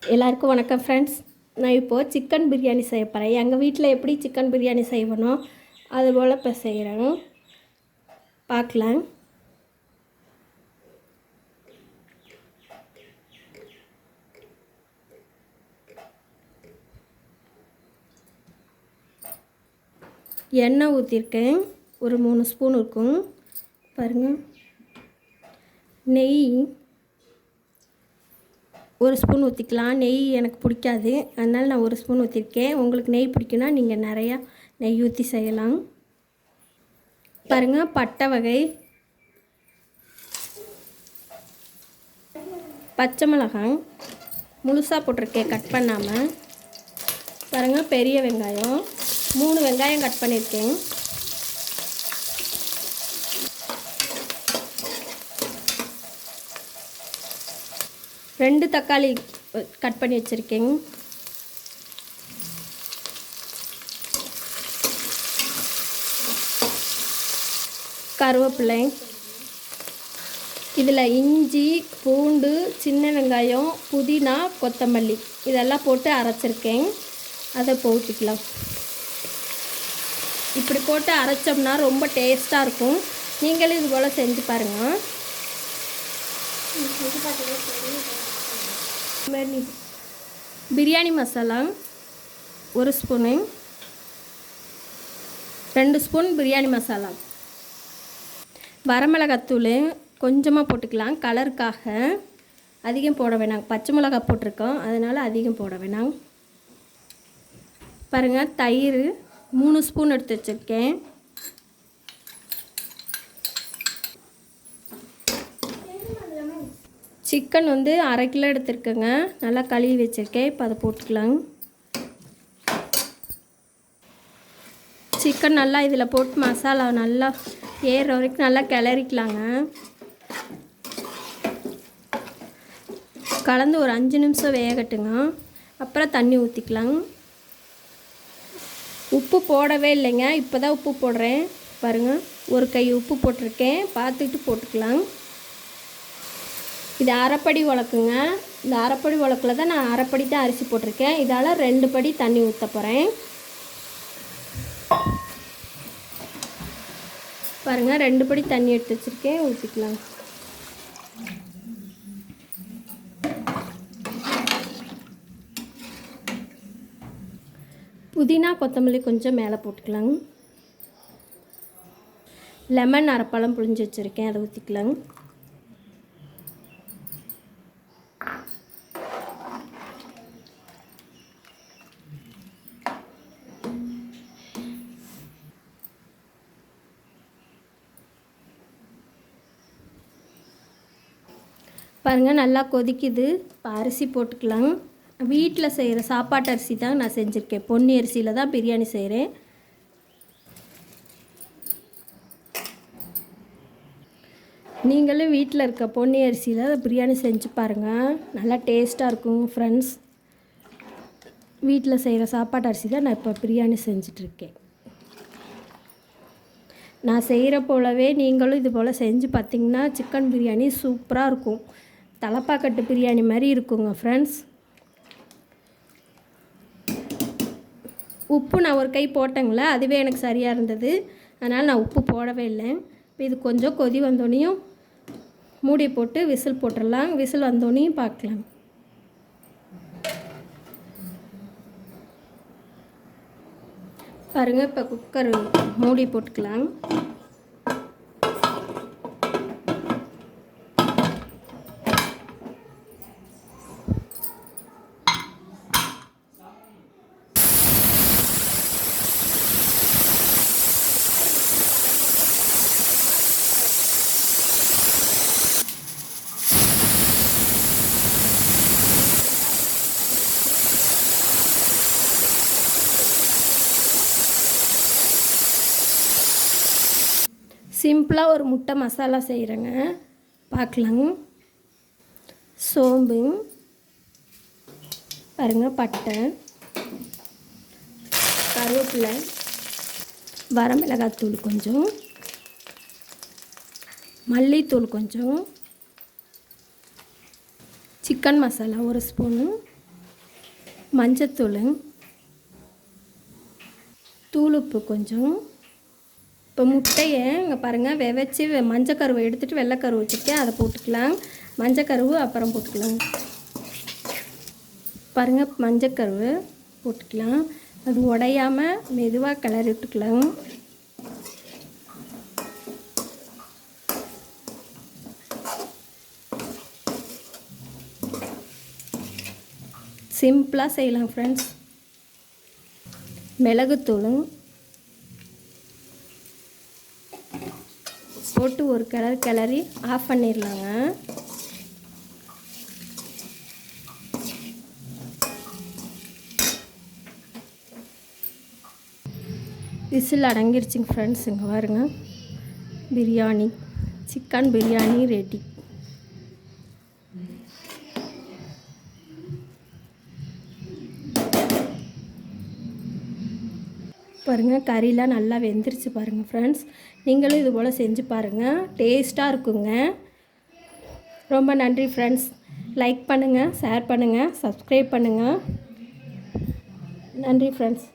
எல்லாருக்கும் வணக்கம் ஃப்ரெண்ட்ஸ். நான் இப்போது சிக்கன் பிரியாணி செய்ய போகிறேன். எங்கள் வீட்டில் எப்படி சிக்கன் பிரியாணி செய்வனோ அதுபோல் இப்போ செய்கிறேன், பார்க்கலாம். எண்ணெய் ஊற்றிருக்கேன், ஒரு 3 ஸ்பூன் இருக்கும் பாருங்கள். நெய் 1 ஸ்பூன் ஊற்றிக்கலாம். நெய் எனக்கு பிடிக்காது, அதனால் நான் 1 ஸ்பூன் ஊற்றிருக்கேன். உங்களுக்கு நெய் பிடிக்குன்னா நீங்கள் நிறையா நெய் ஊற்றி செய்யலாம். பாருங்கள், பட்டை வகை, பச்சை மிளகாய் முழுசாக போட்டிருக்கேன் கட் பண்ணாமல். பாருங்கள், பெரிய வெங்காயம் 3 வெங்காயம் கட் பண்ணியிருக்கேன். ரெண்டு தக்காளி கட் பண்ணி வச்சுருக்கேங்க. கருவேப்பிலை, இதில் இஞ்சி பூண்டு சின்ன வெங்காயம் புதினா கொத்தமல்லி இதெல்லாம் போட்டு அரைச்சிருக்கேன். அதை போட்டுக்கலாம். இப்படி போட்டு அரைச்சோம்னா ரொம்ப டேஸ்ட்டாக இருக்கும். நீங்களும் இது போல் செஞ்சு பாருங்கள். பிரியாணி மசாலா 1 ஸ்பூனு, 2 ஸ்பூன் பிரியாணி மசாலா, வரமிளகாத்தூள் கொஞ்சமாக போட்டுக்கலாம் கலருக்காக, அதிகம் போட வேணாம். பச்சை மிளகாய் போட்டிருக்கோம், அதனால் அதிகம் போட வேணாம். பாருங்கள், தயிர் 3 ஸ்பூன் எடுத்து வச்சுருக்கேன். சிக்கன் 1/2 கிலோ எடுத்துருக்கேங்க, நல்லா கழுவி வச்சுருக்கேன். இப்போ அதை போட்டுக்கலாம். சிக்கன் நல்லா இதில் போட்டு மசாலா நல்லா ஏறுற வரைக்கும் நல்லா கிளறிக்கலாங்க. கலந்து ஒரு 5 நிமிஷம் வேகட்டுங்க. அப்புறம் தண்ணி ஊற்றிக்கலாம். உப்பு போடவே இல்லைங்க, இப்போ தான் உப்பு போடுறேன். பாருங்கள், ஒரு கை உப்பு போட்டிருக்கேன், பார்த்துட்டு போட்டுக்கலாம். இது அரைப்படி உலக்குங்க. இந்த அரைப்படி உலக்கில் தான் நான் அரைப்படி தான் அரிசி போட்டிருக்கேன். இதால் 2 படி தண்ணி ஊற்ற போகிறேன். பாருங்கள், 2 படி தண்ணி எடுத்து வச்சுருக்கேன், ஊற்றிக்கலாம். புதினா கொத்தமல்லி கொஞ்சம் மேலே போட்டுக்கலாங்க. லெமன் அரைப்பழம் புழிஞ்சு வச்சுருக்கேன், அதை ஊற்றிக்கலாங்க. பாருங்கள், நல்லா கொதிக்குது. இப்போ அரிசி போட்டுக்கலாம். வீட்டில் செய்கிற சாப்பாட்டு அரிசி தான் நான் செஞ்சுருக்கேன். பொன்னி அரிசியில் தான் பிரியாணி செய்கிறேன். நீங்களும் வீட்டில் இருக்க பொன்னி அரிசியில் பிரியாணி செஞ்சு பாருங்கள், நல்லா டேஸ்ட்டாக இருக்கும் ஃப்ரெண்ட்ஸ். வீட்டில் செய்கிற சாப்பாட்டு அரிசி தான் நான் இப்போ பிரியாணி செஞ்சிட்ருக்கேன். நான் செய்கிற போலவே நீங்களும் இது போல் செஞ்சு பார்த்திங்கன்னா சிக்கன் பிரியாணி சூப்பராக இருக்கும். தலப்பாக்கட்டு பிரியாணி மாதிரி இருக்குங்க ஃப்ரெண்ட்ஸ். உப்பு நான் ஒரு கை போட்டேங்களே, அதுவே எனக்கு சரியாக இருந்தது, அதனால் நான் உப்பு போடவே இல்லை. இப்போ இது கொஞ்சம் கொதி வந்தோடனையும் மூடி போட்டு விசில் போட்டுடலாம். விசில் வந்தோடனையும் பார்க்கலாம். பாருங்கள், இப்போ குக்கர் மூடி போட்டுக்கலாம். சிம்பிளாக ஒரு முட்டை மசாலா செய்கிறேங்க, பார்க்கலாங்க. சோம்பு, பாருங்கள், பட்டை, கருவேப்பிலை, வரமிளகாத்தூள் கொஞ்சம், மல்லித்தூள் கொஞ்சம், சிக்கன் மசாலா 1 ஸ்பூனு, மஞ்சத்தூள், தூளுப்பு கொஞ்சம். இப்போ முட்டையை இங்கே பாருங்கள் வெவச்சு மஞ்சக்கருவை எடுத்துகிட்டு வெள்ளைக்கருவை வச்சுருக்கேன், அதை போட்டுக்கலாம். மஞ்சக்கருவு அப்புறம் போட்டுக்கலாம். பாருங்கள் மஞ்சக்கருவு போட்டுக்கலாம். அது உடையாமல் மெதுவாக கிளறி விட்டுக்கலாம். சிம்பிளாக செய்யலாம் ஃப்ரெண்ட்ஸ். மிளகுத்தூளும் போட்டு ஒரு கிளறி ஆஃப் பண்ணிடலாங்க. விசில் அடங்கிருச்சுங்க ஃப்ரெண்ட்ஸ். இங்கே பாருங்க, பிரியாணி, சிக்கன் பிரியாணி ரெடி. பாருங்கள் கறிலாம் நல்லா வெந்துருச்சு பாருங்கள் ஃப்ரெண்ட்ஸ். நீங்களும் இது போல் செஞ்சு பாருங்கள், டேஸ்ட்டாக இருக்குங்க. ரொம்ப நன்றி ஃப்ரெண்ட்ஸ். லைக் பண்ணுங்கள், ஷேர் பண்ணுங்கள், சப்ஸ்கிரைப் பண்ணுங்கள். நன்றி ஃப்ரெண்ட்ஸ்.